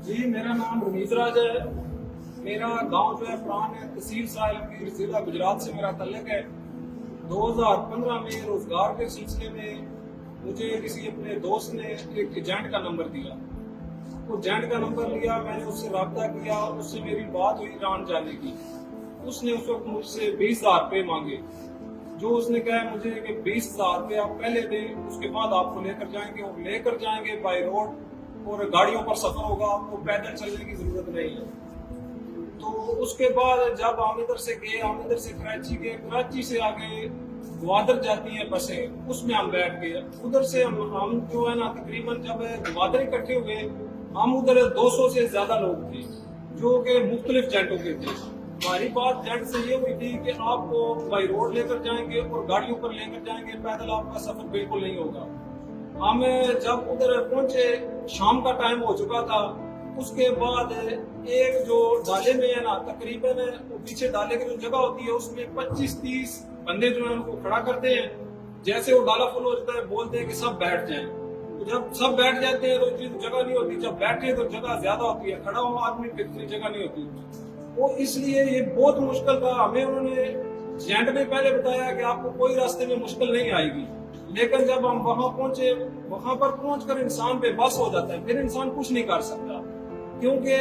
जी, मेरा नाम रमीज राज है। मेरा गांव जो है प्राण है, तहसील साहिल जिला गुजरात से मेरा तल्लक है। 2015 में रोजगार के सिलसिले में मुझे किसी अपने दोस्त ने एक एजेंट का नंबर दिया। वो एजेंट का नंबर लिया, मैंने उससे रब्ता किया, उससे मेरी बात हुई ईरान जाने की। उसने उस वक्त मुझसे 20,000 रुपये मांगे। जो उसने कहा मुझे कि 20,000 रुपये आप पहले दें, उसके बाद आपको लेकर जाएंगे, और लेकर जाएंगे बाई रोड, और गाड़ियों पर सफर होगा, आपको पैदल चलने की जरूरत नहीं है। तो उसके बाद जब आमदर से गए, आमदर से कराची गए, कराची से आगे ग्वादर जाती है बसें, उसमें हम बैठ गए। उधर से हम जो है ना, तकरीबन जब ग्वादर इकट्ठे हुए, हम उधर 200 से ज्यादा लोग थे जो कि मुख्तलिफ जेंटों के थे। हमारी बात जेंट से ये हुई थी कि आपको बाई रोड लेकर जाएंगे और गाड़ियों पर लेकर जाएंगे, पैदल आपका सफर बिल्कुल नहीं होगा। हम जब उधर पहुंचे, शाम का टाइम हो चुका था। उसके बाद एक जो डाले में है ना, तकरीबन वो पीछे डाले की जो जगह होती है, उसमें 25-30 बंदे जो है उनको खड़ा करते हैं। जैसे वो डाला फुल हो जाता है, बोलते हैं कि सब बैठ जाएं। तो जब सब बैठ जाते हैं तो जगह नहीं होती, जब बैठे तो जगह ज्यादा होती है, खड़ा हुआ आदमी फिर जगह नहीं होती। वो इसलिए ये बहुत मुश्किल था हमें। उन्होंने एजेंट ने पहले बताया कि आपको कोई रास्ते में मुश्किल नहीं आएगी, लेकिन जब हम वहां पहुंचे, वहां पर पहुंचकर इंसान बेबस हो जाता है, फिर इंसान कुछ नहीं कर सकता, क्योंकि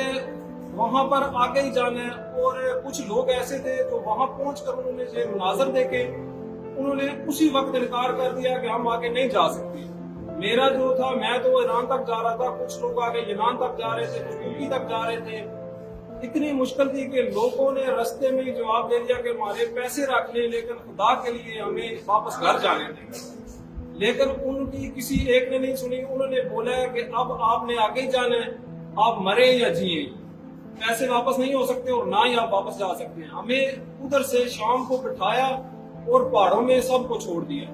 वहां पर आगे ही जाना है। और कुछ लोग ऐसे थे जो वहां पहुंचकर उन्होंने जो मुनाजर देखे, उन्होंने उसी वक्त इनकार कर दिया कि हम आगे नहीं जा सकते। मेरा जो था, मैं तो ईरान तक जा रहा था, कुछ लोग आगे ईरान तक जा रहे थे, कुछ यूपी तक जा रहे थे। इतनी मुश्किल थी कि लोगों ने रास्ते में जवाब दे दिया कि हमारे पैसे रख ले, लेकिन खुदा के लिए हमें वापस घर जाने दें। लेकिन उनकी किसी एक ने नहीं सुनी। उन्होंने बोला कि अब आपने आगे ही जाना है, आप मरे या जिए, पैसे वापस नहीं हो सकते और ना ही आप वापस जा सकते हैं। हमें उधर से शाम को बिठाया और पहाड़ों में सबको छोड़ दिया।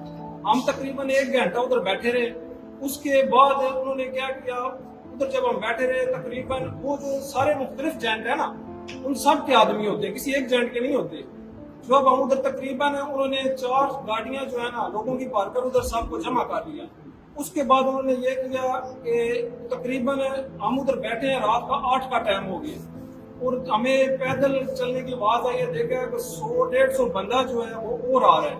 हम तकरीबन 1 घंटा उधर बैठे रहे। उसके बाद उन्होंने क्या किया, उधर जब हम बैठे रहे, तकरीबन वो जो सारे मुख्तलिफ जेंट है ना, उन सब के आदमी होते हैं, किसी एक जेंट के नहीं होते। जब हम उधर तकरीबन उन्होंने 4 गाड़ियां जो है ना लोगों की पार कर उधर सबको जमा कर लिया। उसके बाद उन्होंने ये किया कि तकरीबन हम उधर बैठे हैं, रात का 8 का टाइम हो गया और हमें पैदल चलने की आवाज आई है। देखा कि 100-150 बंदा जो है वो और आ रहा है,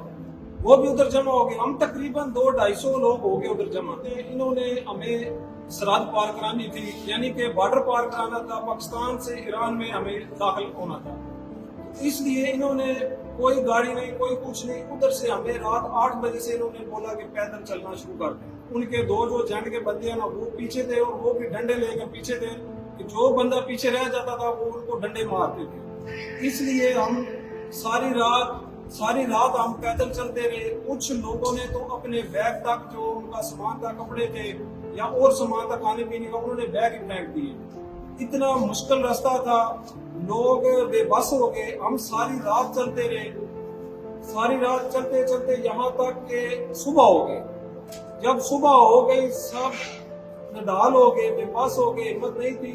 वो भी उधर जमा हो गए। हम तकरीबन 200-250 लोग हो गए उधर जमा। इन्होंने हमें सरहद पार करानी थी, यानी कि बॉर्डर पार कराना था, पाकिस्तान से ईरान में हमें दाखिल होना था। इसलिए इन्होंने कोई गाड़ी नहीं, कोई कुछ नहीं, उधर से हमें रात 8 बजे से इन्होंने बोला कि पैदल चलना शुरू कर दें। उनके 2 जो जेंट के बंदे हैं ना, वो पीछे थे और वो भी डंडे लेकर पीछे थे कि जो बंदा पीछे रह जाता था वो उनको डंडे मारते थे। इसलिए हम सारी रात हम पैदल चलते रहे। कुछ लोगों ने तो अपने बैग तक, जो उनका सामान था, कपड़े थे या और सामान था खाने पीने का, उन्होंने बैग ही फेंक दिए। इतना मुश्किल रास्ता था, लोग बेबस हो गए। हम सारी रात चलते रहे, सारी रात चलते चलते यहाँ तक कि सुबह हो गई। जब सुबह हो गई, सब नडाल हो गए, बेबस हो गए, हिम्मत नहीं थी।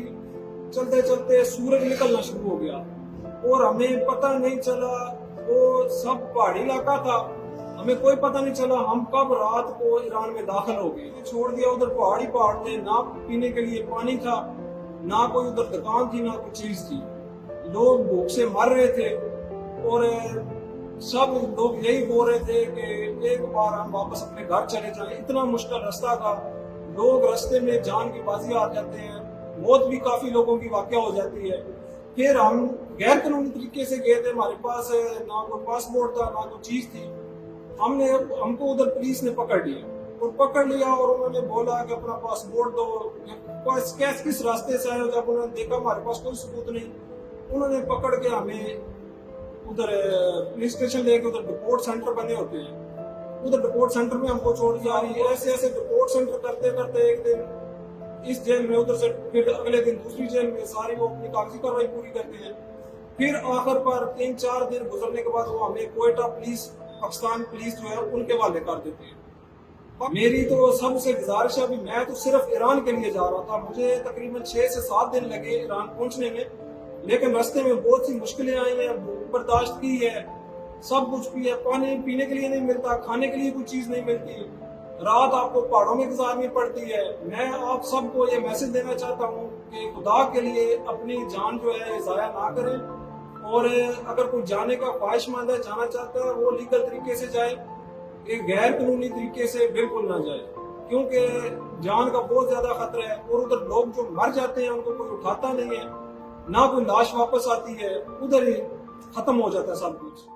चलते चलते सूरज निकलना शुरू हो गया और हमें पता नहीं चला, वो सब पहाड़ी इलाका था, हमें कोई पता नहीं चला हम कब रात को ईरान में दाखिल हो गए। छोड़ दिया, उधर पहाड़ थे, ना पीने के लिए पानी था, ना कोई उधर दुकान थी, ना कोई चीज थी। लोग भूख से मर रहे थे और सब लोग यही बोल रहे थे कि एक बार हम वापस अपने घर चले जाएं। इतना मुश्किल रास्ता था, लोग रास्ते में जान की बाजी आ जाते हैं, मौत भी काफी लोगों की वाकया हो जाती है। फिर हम गैर कानूनी तरीके से गए थे, हमारे पास ना कोई पासपोर्ट था, ना कोई चीज थी। हमको उधर पुलिस ने पकड़ लिया और उन्होंने बोला कि अपना पासपोर्ट दो। किस रास्ते से आए? जब उन्होंने देखा हमारे पास कोई सबूत नहीं, उन्होंने पकड़ के हमें उधर पुलिस स्टेशन लेके, उधर डिपोर्ट सेंटर बने होते हैं, उधर डिपोर्ट सेंटर में हमको छोड़ दिया। ऐसे डिपोर्ट सेंटर करते करते एक दिन इस जेल में, उधर से फिर अगले दिन दूसरी जेल में, सारी वो अपनी कागजी कार्रवाई पूरी करते हैं। फिर आखिर पर 3-4 दिन गुजरने के बाद वो हमें कोयटा पुलिस, पाकिस्तान पुलिस जो है उनके हवाले कर देते हैं। मेरी तो सबसे गुजारिश है, अभी मैं तो सिर्फ ईरान के लिए जा रहा था, मुझे तकरीबन 6 से 7 दिन लगे ईरान पहुंचने में, लेकिन रास्ते में बहुत सी मुश्किलें आई हैं, बर्दाश्त की है, सब कुछ भी है। पानी पीने के लिए नहीं मिलता, खाने के लिए कोई चीज नहीं मिलती। رات آپ کو پہاڑوں میں گزارنی پڑتی ہے. میں آپ سب کو یہ میسج دینا چاہتا ہوں کہ خدا کے لیے اپنی جان جو ہے ضائع نہ کریں, اور اگر کوئی جانے کا خواہش مند ہے, جانا چاہتا ہے, وہ لیگل طریقے سے جائے, ایک غیر قانونی طریقے سے بالکل نہ جائے, کیونکہ جان کا بہت زیادہ خطرہ ہے. اور ادھر لوگ جو مر جاتے ہیں ان کو کوئی اٹھاتا نہیں ہے, نہ کوئی لاش واپس آتی ہے, ادھر ہی ختم ہو جاتا ہے سب کچھ.